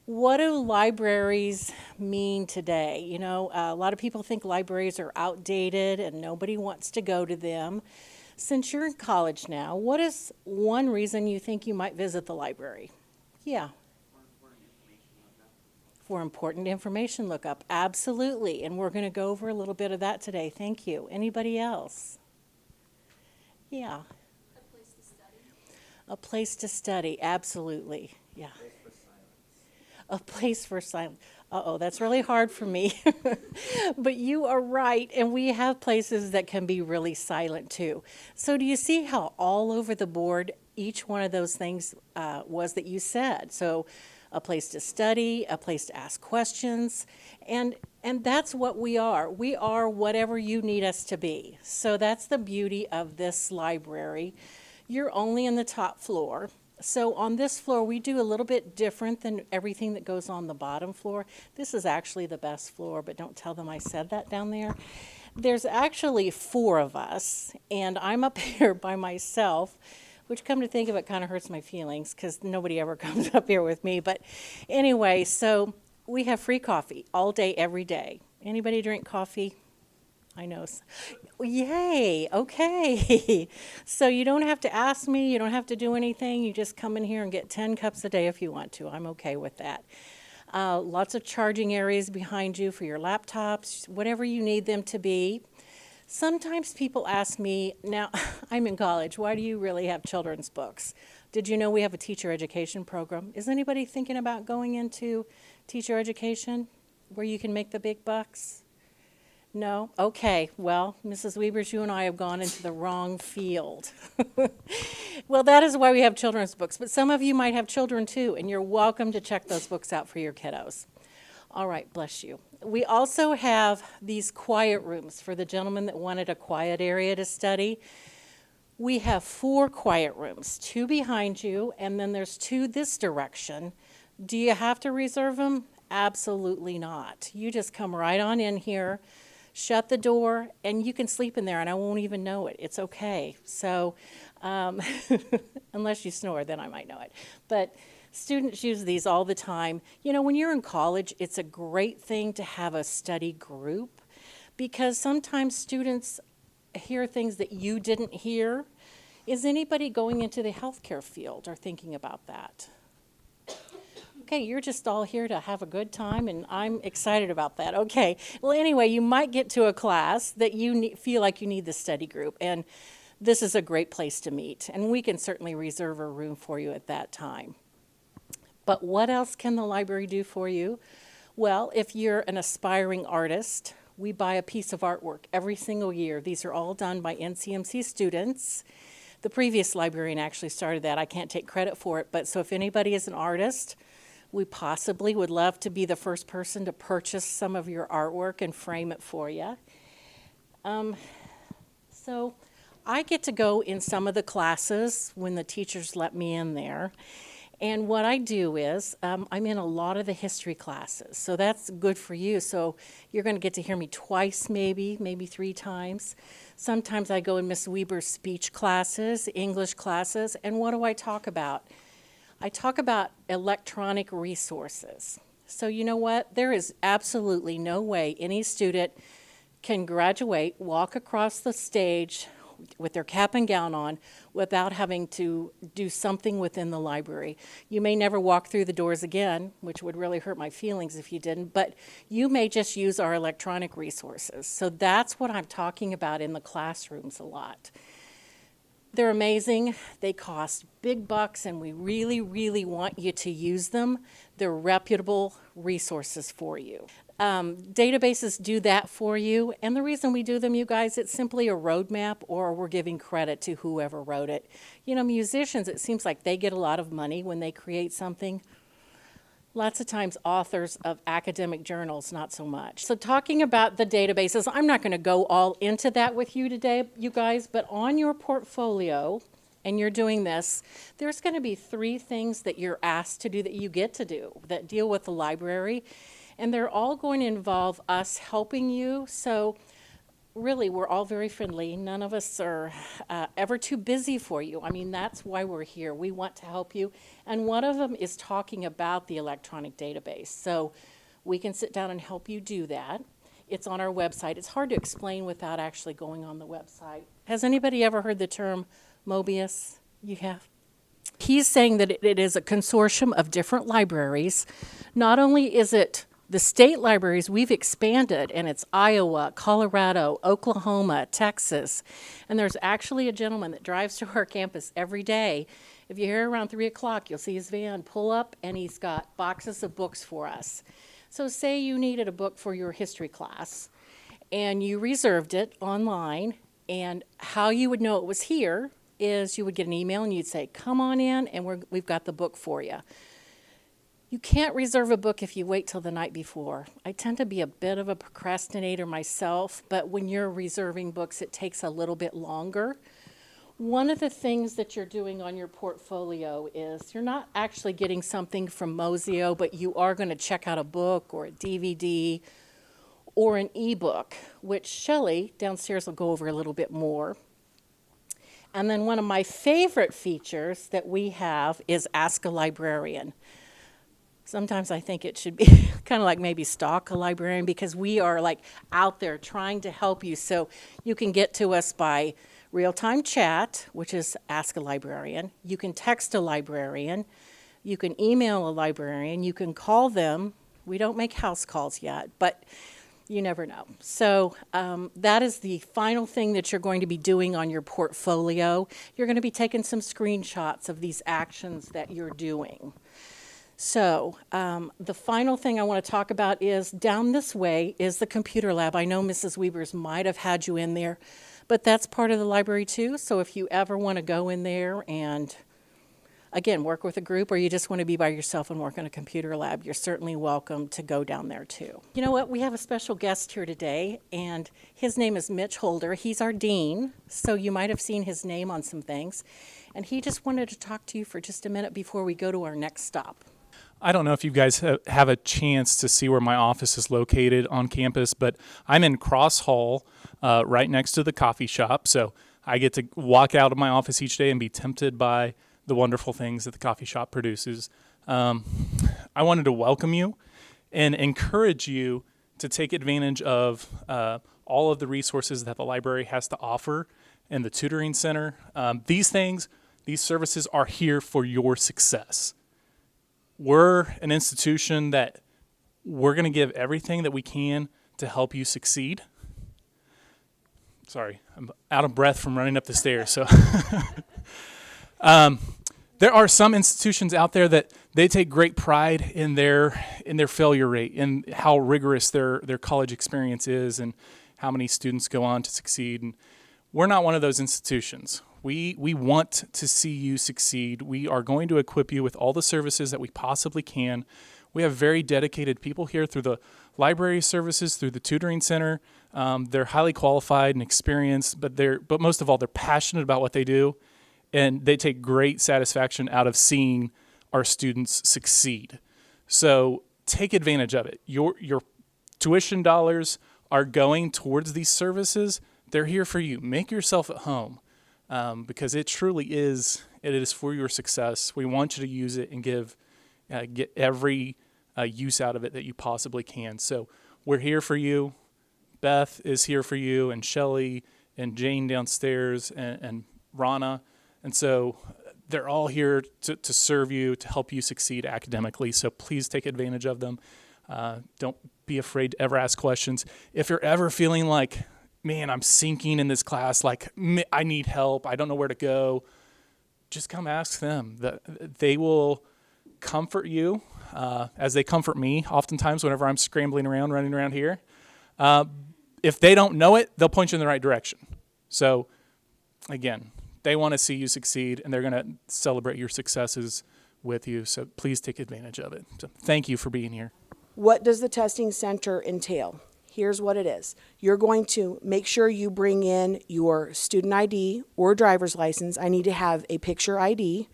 What do libraries mean today? You know, a lot of people think libraries are outdated and nobody wants to go to them. Since you're in college now, what is one reason you think you might visit the library? Yeah, for important information lookup. Absolutely. And we're going to go over a little bit of that today. Thank you. Anybody else? Yeah, A place to study. a place to study. Absolutely. Yeah. A place for silence. Uh-oh, that's really hard for me. But you are right, and we have places that can be really silent too. So do you see how all over the board each one of those things was that you said? So a place to study, a place to ask questions, and that's what we are. We are whatever you need us to be. So that's the beauty of this library. You're only in the top floor. So on this floor, we do a little bit different than everything that goes on the bottom floor. This is actually the best floor, but don't tell them I said that down there. There's actually four of us, and I'm up here by myself, which, come to think of it, kind of hurts my feelings because nobody ever comes up here with me. But anyway, so we have free coffee all day, every day. Anybody drink coffee? I know. Yay, okay. So you don't have to ask me, you don't have to do anything. You just come in here and get 10 cups a day if you want to. I'm okay with that. Lots of charging areas behind you for your laptops, whatever you need them to be. Sometimes people ask me, now I'm in college, why do you really have children's books? Did you know we have a teacher education program? Is anybody thinking about going into teacher education where you can make the big bucks? No? Okay. Well, Mrs. Wiebers, you and I have gone into the wrong field. Well, that is why we have children's books. But some of you might have children too, and you're welcome to check those books out for your kiddos. All right, bless you. We also have these quiet rooms for the gentleman that wanted a quiet area to study. We have four quiet rooms, two behind you, and then there's two this direction. Do you have to reserve them? Absolutely not. You just come right on in here, shut the door, and you can sleep in there, and I won't even know it. It's okay. So, unless you snore, then I might know it. But students use these all the time. You know, when you're in college, it's a great thing to have a study group because sometimes students hear things that you didn't hear. Is anybody going into the healthcare field or thinking about that? Okay, you're just all here to have a good time, and I'm excited about that. Okay, well, anyway, you might get to a class that you feel like you need the study group, and this is a great place to meet, and we can certainly reserve a room for you at that time. But what else can the library do for you? Well, if you're an aspiring artist, we buy a piece of artwork every single year. These are all done by NCMC students. The previous librarian actually started that. I can't take credit for it, but so if anybody is an artist, we possibly would love to be the first person to purchase some of your artwork and frame it for you. So I get to go in some of the classes when the teachers let me in there. And what I do is I'm in a lot of the history classes. So that's good for you. So you're going to get to hear me twice, maybe three times. Sometimes I go in Miss Weber's speech classes, English classes. And what do I talk about? I talk about electronic resources. So you know what? There is absolutely no way any student can graduate, walk across the stage with their cap and gown on without having to do something within the library. You may never walk through the doors again, which would really hurt my feelings if you didn't, but you may just use our electronic resources. So that's what I'm talking about in the classrooms a lot. They're amazing. They cost big bucks, and we really, really want you to use them. They're reputable resources for you. Databases do that for you, and the reason we do them, you guys, it's simply a roadmap, or we're giving credit to whoever wrote it. You know, musicians, it seems like they get a lot of money when they create something. Lots of times authors of academic journals, not so much. So talking about the databases, I'm not going to go all into that with you today, you guys, but on your portfolio, and you're doing this, there's going to be three things that you're asked to do that you get to do that deal with the library, and they're all going to involve us helping you. So really, we're all very friendly. None of us are ever too busy for you. I mean, that's why we're here. We want to help you. And one of them is talking about the electronic database. So we can sit down and help you do that. It's on our website. It's hard to explain without actually going on the website. Has anybody ever heard the term Mobius? You have? He's saying that it is a consortium of different libraries. Not only is it the state libraries, we've expanded, and it's Iowa, Colorado, Oklahoma, Texas. And there's actually a gentleman that drives to our campus every day. If you're here around 3 o'clock, you'll see his van pull up, and he's got boxes of books for us. So say you needed a book for your history class, and you reserved it online, and how you would know it was here is you would get an email, and you'd say, come on in, and we've got the book for you. You can't reserve a book if you wait till the night before. I tend to be a bit of a procrastinator myself, but when you're reserving books, it takes a little bit longer. One of the things that you're doing on your portfolio is you're not actually getting something from Mosio, but you are going to check out a book or a DVD or an ebook, which Shelley downstairs will go over a little bit more. And then one of my favorite features that we have is Ask a Librarian. Sometimes I think it should be kind of like maybe stalk a librarian, because we are like out there trying to help you. So you can get to us by real-time chat, which is Ask a Librarian. You can text a librarian. You can email a librarian. You can call them. We don't make house calls yet, but you never know. So that is the final thing that you're going to be doing on your portfolio. You're going to be taking some screenshots of these actions that you're doing. So the final thing I want to talk about is down this way is the computer lab. I know Mrs. Weavers might have had you in there, but that's part of the library too. So if you ever want to go in there and, again, work with a group, or you just want to be by yourself and work in a computer lab, you're certainly welcome to go down there too. You know what? We have a special guest here today, and his name is Mitch Holder. He's our dean, so you might have seen his name on some things. And he just wanted to talk to you for just a minute before we go to our next stop. I don't know if you guys have a chance to see where my office is located on campus, but I'm in Cross Hall, right next to the coffee shop. So I get to walk out of my office each day and be tempted by the wonderful things that the coffee shop produces. I wanted to welcome you and encourage you to take advantage of all of the resources that the library has to offer and the Tutoring Center. These services are here for your success. We're an institution that we're going to give everything that we can to help you succeed. Sorry, I'm out of breath from running up the stairs. So there are some institutions out there that they take great pride in their failure rate, in how rigorous their college experience is, and how many students go on to succeed. And we're not one of those institutions. We want to see you succeed. We are going to equip you with all the services that we possibly can. We have very dedicated people here through the library services, through the Tutoring Center. They're highly qualified and experienced, but most of all, they're passionate about what they do, and they take great satisfaction out of seeing our students succeed. So take advantage of it. Your tuition dollars are going towards these services. They're here for you. Make yourself at home. Because it truly is, it is for your success. We want you to use it and get every use out of it that you possibly can. So we're here for you. Beth is here for you, and Shelley and Jane downstairs, and Rana. And so they're all here to serve you, to help you succeed academically. So please take advantage of them. Don't be afraid to ever ask questions. If you're ever feeling like, man, I'm sinking in this class, like I need help, I don't know where to go, just come ask them. They will comfort you as they comfort me oftentimes whenever I'm scrambling around, running around here. If they don't know it, they'll point you in the right direction. So again, they want to see you succeed, and they're going to celebrate your successes with you. So please take advantage of it. So thank you for being here. What does the testing center entail? Here's what it is. You're going to make sure you bring in your student ID or driver's license. I need to have a picture ID.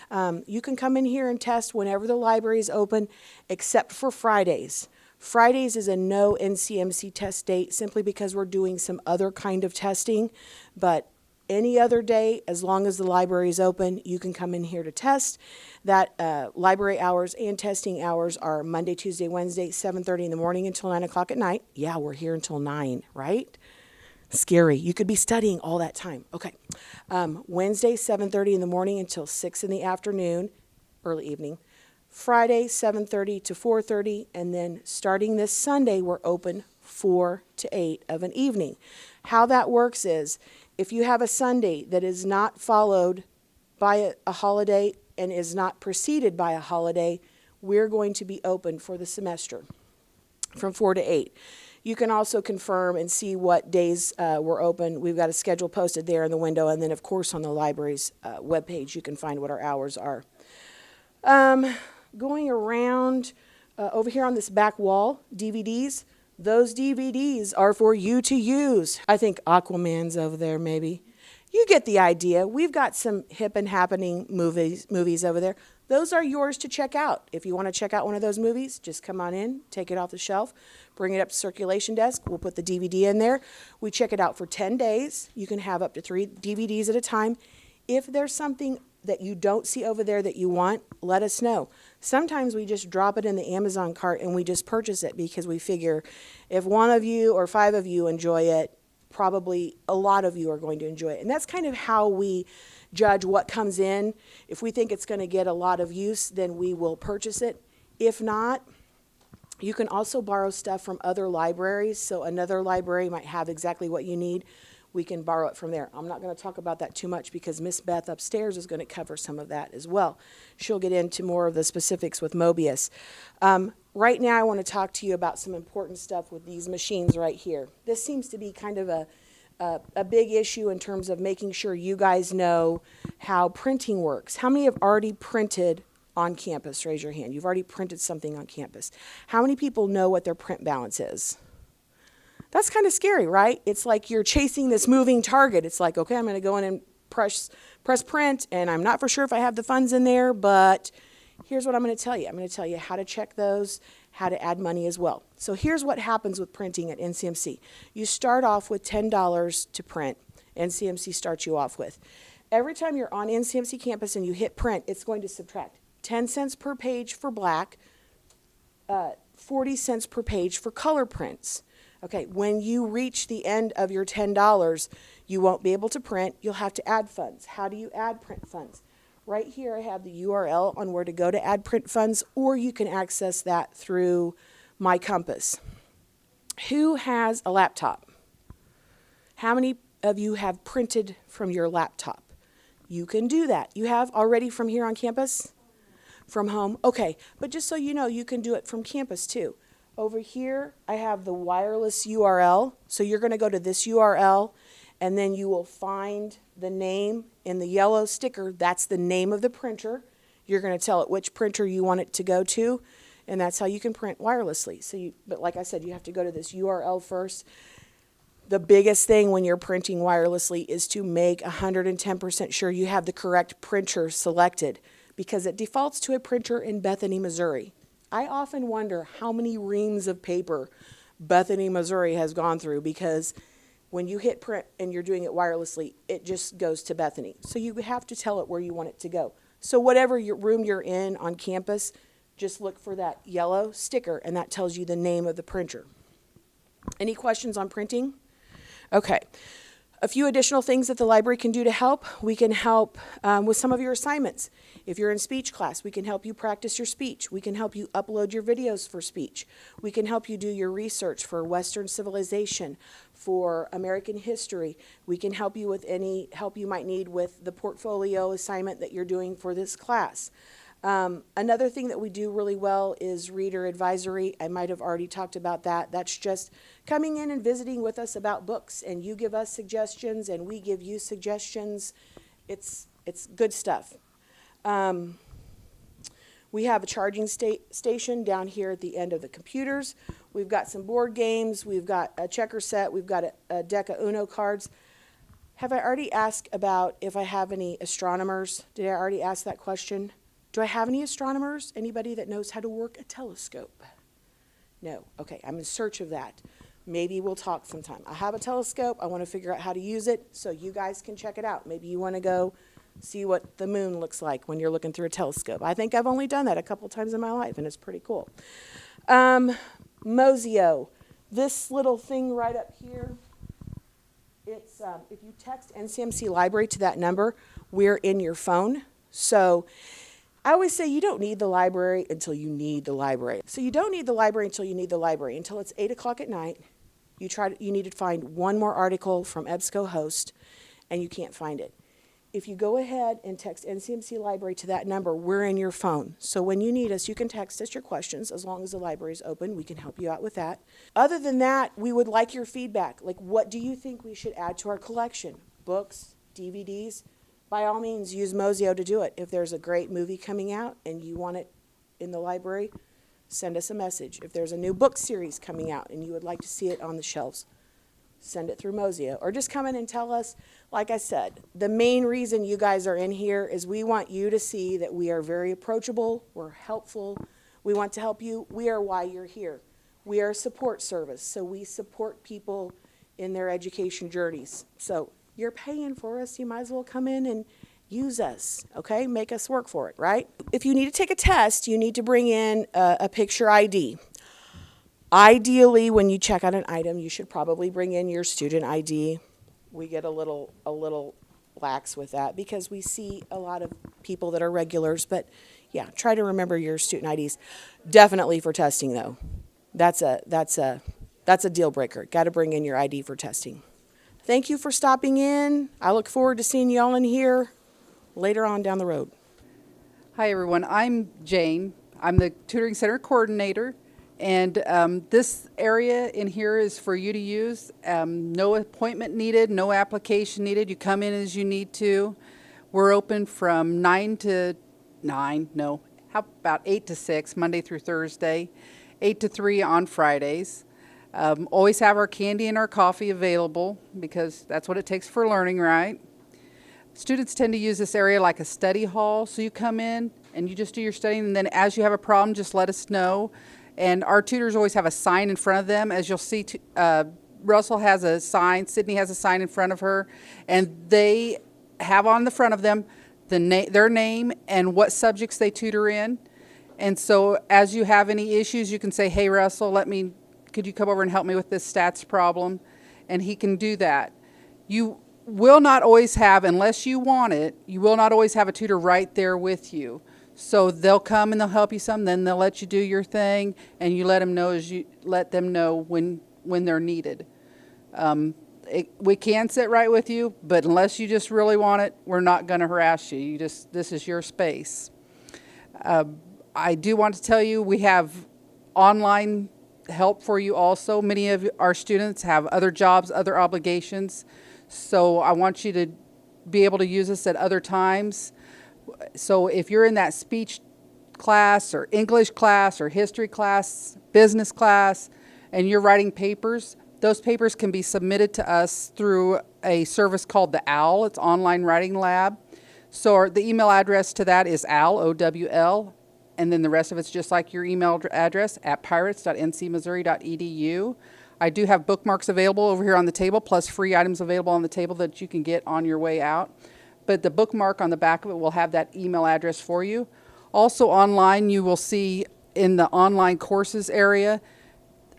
You can come in here and test whenever the library is open, except for Fridays. Fridays is a no NCMC test date simply because we're doing some other kind of testing. But any other day, as long as the library is open, you can come in here to test. That library hours and testing hours are Monday, Tuesday, Wednesday, 7:30 in the morning until 9 o'clock at night. Yeah, we're here until 9, right? Scary. You could be studying all that time. Okay. Wednesday, 7:30 in the morning until 6 in the afternoon, early evening. Friday, 7:30 to 4:30. And then starting this Sunday, we're open 4 to 8 of an evening. How that works is if you have a Sunday that is not followed by a holiday and is not preceded by a holiday, we're going to be open for the semester from 4 to 8. You can also confirm and see what days we're open. We've got a schedule posted there in the window, and then, of course, on the library's webpage, you can find what our hours are. Going around over here on this back wall, DVDs. Those DVDs are for you to use. I think Aquaman's over there, maybe. You get the idea. We've got some hip and happening movies over there. Those are yours to check out. If you want to check out one of those movies, just come on in, take it off the shelf, bring it up to circulation desk. We'll put the DVD in there. We check it out for 10 days. You can have up to 3 DVDs at a time. If there's something that you don't see over there that you want, let us know. Sometimes we just drop it in the Amazon cart and we just purchase it because we figure if 1 of you or 5 of you enjoy it, probably a lot of you are going to enjoy it. And that's kind of how we judge what comes in. If we think it's going to get a lot of use, then we will purchase it. If not, you can also borrow stuff from other libraries. So another library might have exactly what you need. We can borrow it from there. I'm not going to talk about that too much because Miss Beth upstairs is going to cover some of that as well. She'll get into more of the specifics with Mobius. Right now I want to talk to you about some important stuff with these machines right here. This seems to be kind of a big issue in terms of making sure you guys know how printing works. How many have already printed on campus? Raise your hand. You've already printed something on campus. How many people know what their print balance is? That's kind of scary, right? It's like you're chasing this moving target. It's like, okay, I'm going to go in and press print, and I'm not for sure if I have the funds in there, but here's what I'm going to tell you. I'm going to tell you how to check those, how to add money as well. So here's what happens with printing at NCMC. You start off with $10 to print. NCMC starts you off with. Every time you're on NCMC campus and you hit print, it's going to subtract 10 cents per page for black, 40 cents per page for color prints. Okay, when you reach the end of your $10, you won't be able to print. You'll have to add funds. How do you add print funds? Right here I have the URL on where to go to add print funds, or you can access that through My Compass. Who has a laptop? How many of you have printed from your laptop? You can do that. You have already from here on campus? From home? Okay, but just so you know, you can do it from campus too. Over here, I have the wireless URL. So you're going to go to this URL, and then you will find the name in the yellow sticker. That's the name of the printer. You're going to tell it which printer you want it to go to, and that's how you can print wirelessly. But like I said, you have to go to this URL first. The biggest thing when you're printing wirelessly is to make 110% sure you have the correct printer selected, because it defaults to a printer in Bethany, Missouri. I often wonder how many reams of paper Bethany, Missouri has gone through, because when you hit print and you're doing it wirelessly, it just goes to Bethany. So you have to tell it where you want it to go. So whatever room you're in on campus, just look for that yellow sticker, and that tells you the name of the printer. Any questions on printing? Okay. A few additional things that the library can do to help. We can help with some of your assignments. If you're in speech class, we can help you practice your speech. We can help you upload your videos for speech. We can help you do your research for Western civilization, for American history. We can help you with any help you might need with the portfolio assignment that you're doing for this class. Another thing that we do really well is reader advisory. I might have already talked about that. That's just coming in and visiting with us about books, and you give us suggestions and we give you suggestions. It's good stuff. We have a charging station down here at the end of the computers. We've got some board games. We've got a checker set. We've got a deck of Uno cards. Have I already asked about if I have any astronomers? Did I already ask that question? Do I have any astronomers? Anybody that knows how to work a telescope? No. Okay, I'm in search of that. Maybe we'll talk sometime. I have a telescope. I want to figure out how to use it so you guys can check it out. Maybe you want to go see what the moon looks like when you're looking through a telescope. I think I've only done that a couple times in my life, and it's pretty cool. Mosio, this little thing right up here, it's if you text NCMC Library to that number, we're in your phone. So I always say you don't need the library until you need the library. So you don't need the library until you need the library. Until it's 8 o'clock at night, you need to find one more article from EBSCO host, and you can't find it. If you go ahead and text NCMC Library to that number, we're in your phone. So when you need us, you can text us your questions. As long as the library is open, we can help you out with that. Other than that, we would like your feedback. Like, what do you think we should add to our collection? Books, DVDs? By all means, use Mosio to do it. If there's a great movie coming out and you want it in the library, send us a message. If there's a new book series coming out and you would like to see it on the shelves, send it through Mosio. Or just come in and tell us. Like I said, the main reason you guys are in here is we want you to see that we are very approachable, we're helpful, we want to help you. We are why you're here. We are a support service, so we support people in their education journeys. So you're paying for us, you might as well come in and use us, okay? Make us work for it, right? If you need to take a test, you need to bring in a picture ID. Ideally, when you check out an item, you should probably bring in your student ID. We get a little lax with that because we see a lot of people that are regulars, but yeah, try to remember your student IDs. Definitely for testing though. That's a deal breaker. Got to bring in your ID for testing. Thank you for stopping in. I look forward to seeing y'all in here later on down the road. Hi, everyone. I'm Jane. I'm the Tutoring Center coordinator, and this area in here is for you to use. No appointment needed, no application needed. You come in as you need to. We're open from 8 to 6, Monday through Thursday, 8 to 3 on Fridays. Always have our candy and our coffee available because that's what it takes for learning, right? Students tend to use this area like a study hall, so you come in and you just do your studying, and then as you have a problem, just let us know. And our tutors always have a sign in front of them. As you'll see, Russell has a sign, Sydney has a sign in front of her, and they have on the front of them their name and what subjects they tutor in. And so as you have any issues, you can say, hey, Russell, could you come over and help me with this stats problem? And he can do that. You will not always have, unless you want it, you will not always have a tutor right there with you. So they'll come and they'll help you some, then they'll let you do your thing, and you let them know when they're needed. We can sit right with you, but unless you just really want it, we're not going to harass you. This is your space. I do want to tell you we have online help for you also. Many of our students have other jobs, other obligations, so I want you to be able to use us at other times. So if you're in that speech class or English class or history class, business class, and you're writing papers, those papers can be submitted to us through a service called the OWL. It's Online Writing Lab. So the email address to that is OWL, O-W-L, and then the rest of it's just like your email address at pirates.ncmissouri.edu. I do have bookmarks available over here on the table, plus free items available on the table that you can get on your way out. But the bookmark on the back of it will have that email address for you. Also online, you will see in the online courses area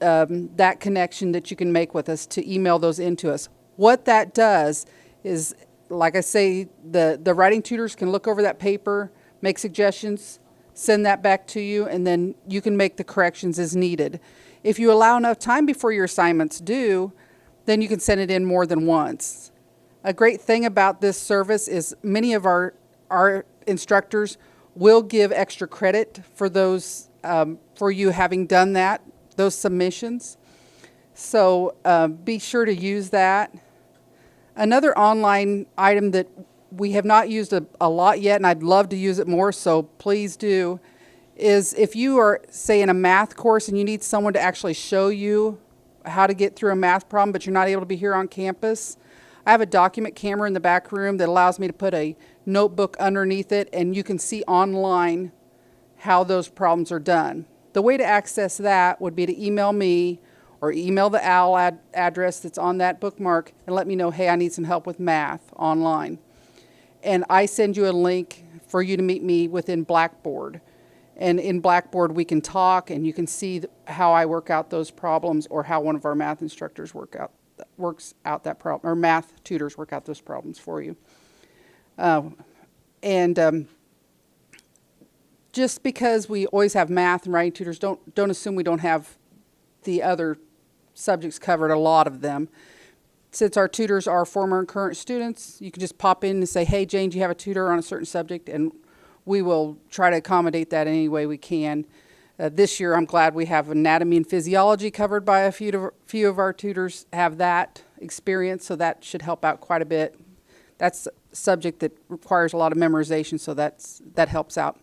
that connection that you can make with us to email those into us. What that does is, like I say, the writing tutors can look over that paper, make suggestions, send that back to you, and then you can make the corrections as needed. If you allow enough time before your assignment's due, then you can send it in more than once. A great thing about this service is many of our instructors will give extra credit for those, for you having done that, those submissions. So be sure to use that. Another online item that we have not used a lot yet, and I'd love to use it more, so please do, is if you are, say, in a math course and you need someone to actually show you how to get through a math problem, but you're not able to be here on campus, I have a document camera in the back room that allows me to put a notebook underneath it, and you can see online how those problems are done. the way to access that would be to email me or email the OWL address that's on that bookmark and let me know, hey, I need some help with math online. And I send you a link for you to meet me within Blackboard. And in Blackboard, we can talk and you can see how I work out those problems or how one of our math instructors works out that problem, or math tutors work out those problems for you. Just because we always have math and writing tutors, don't assume we don't have the other subjects covered, a lot of them. Since our tutors are former and current students, you can just pop in and say, hey, Jane, do you have a tutor on a certain subject? And we will try to accommodate that any way we can. This year, I'm glad we have anatomy and physiology covered by a few of our tutors have that experience, so that should help out quite a bit. That's a subject that requires a lot of memorization, so that helps out.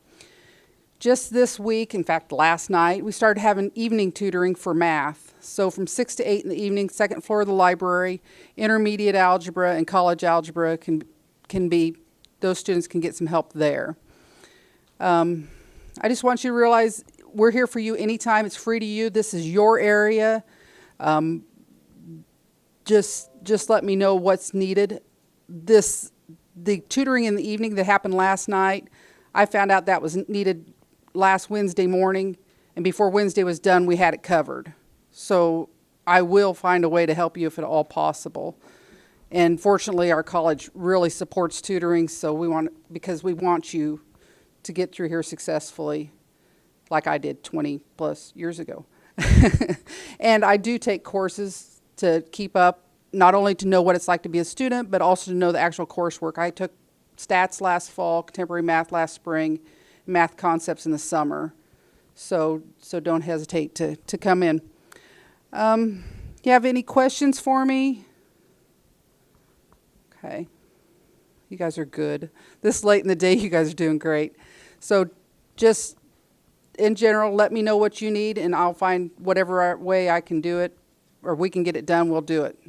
Just this week, in fact, last night, we started having evening tutoring for math. So from 6 to 8 in the evening, second floor of the library, intermediate algebra and college algebra can be, those students can get some help there. I just want you to realize we're here for you anytime. It's free to you. This is your area. Just let me know what's needed. The tutoring in the evening that happened last night, I found out that was needed last Wednesday morning, and before Wednesday was done, we had it covered. So I will find a way to help you if at all possible. And fortunately, our college really supports tutoring, so because we want you to get through here successfully, like I did 20 plus years ago. And I do take courses to keep up, not only to know what it's like to be a student, but also to know the actual coursework. I took stats last fall, contemporary math last spring, math concepts in the summer. So don't hesitate to come in. You have any questions for me? Okay. You guys are good. This late in the day, you guys are doing great. So just in general, let me know what you need, and I'll find whatever way I can do it, or we can get it done, we'll do it.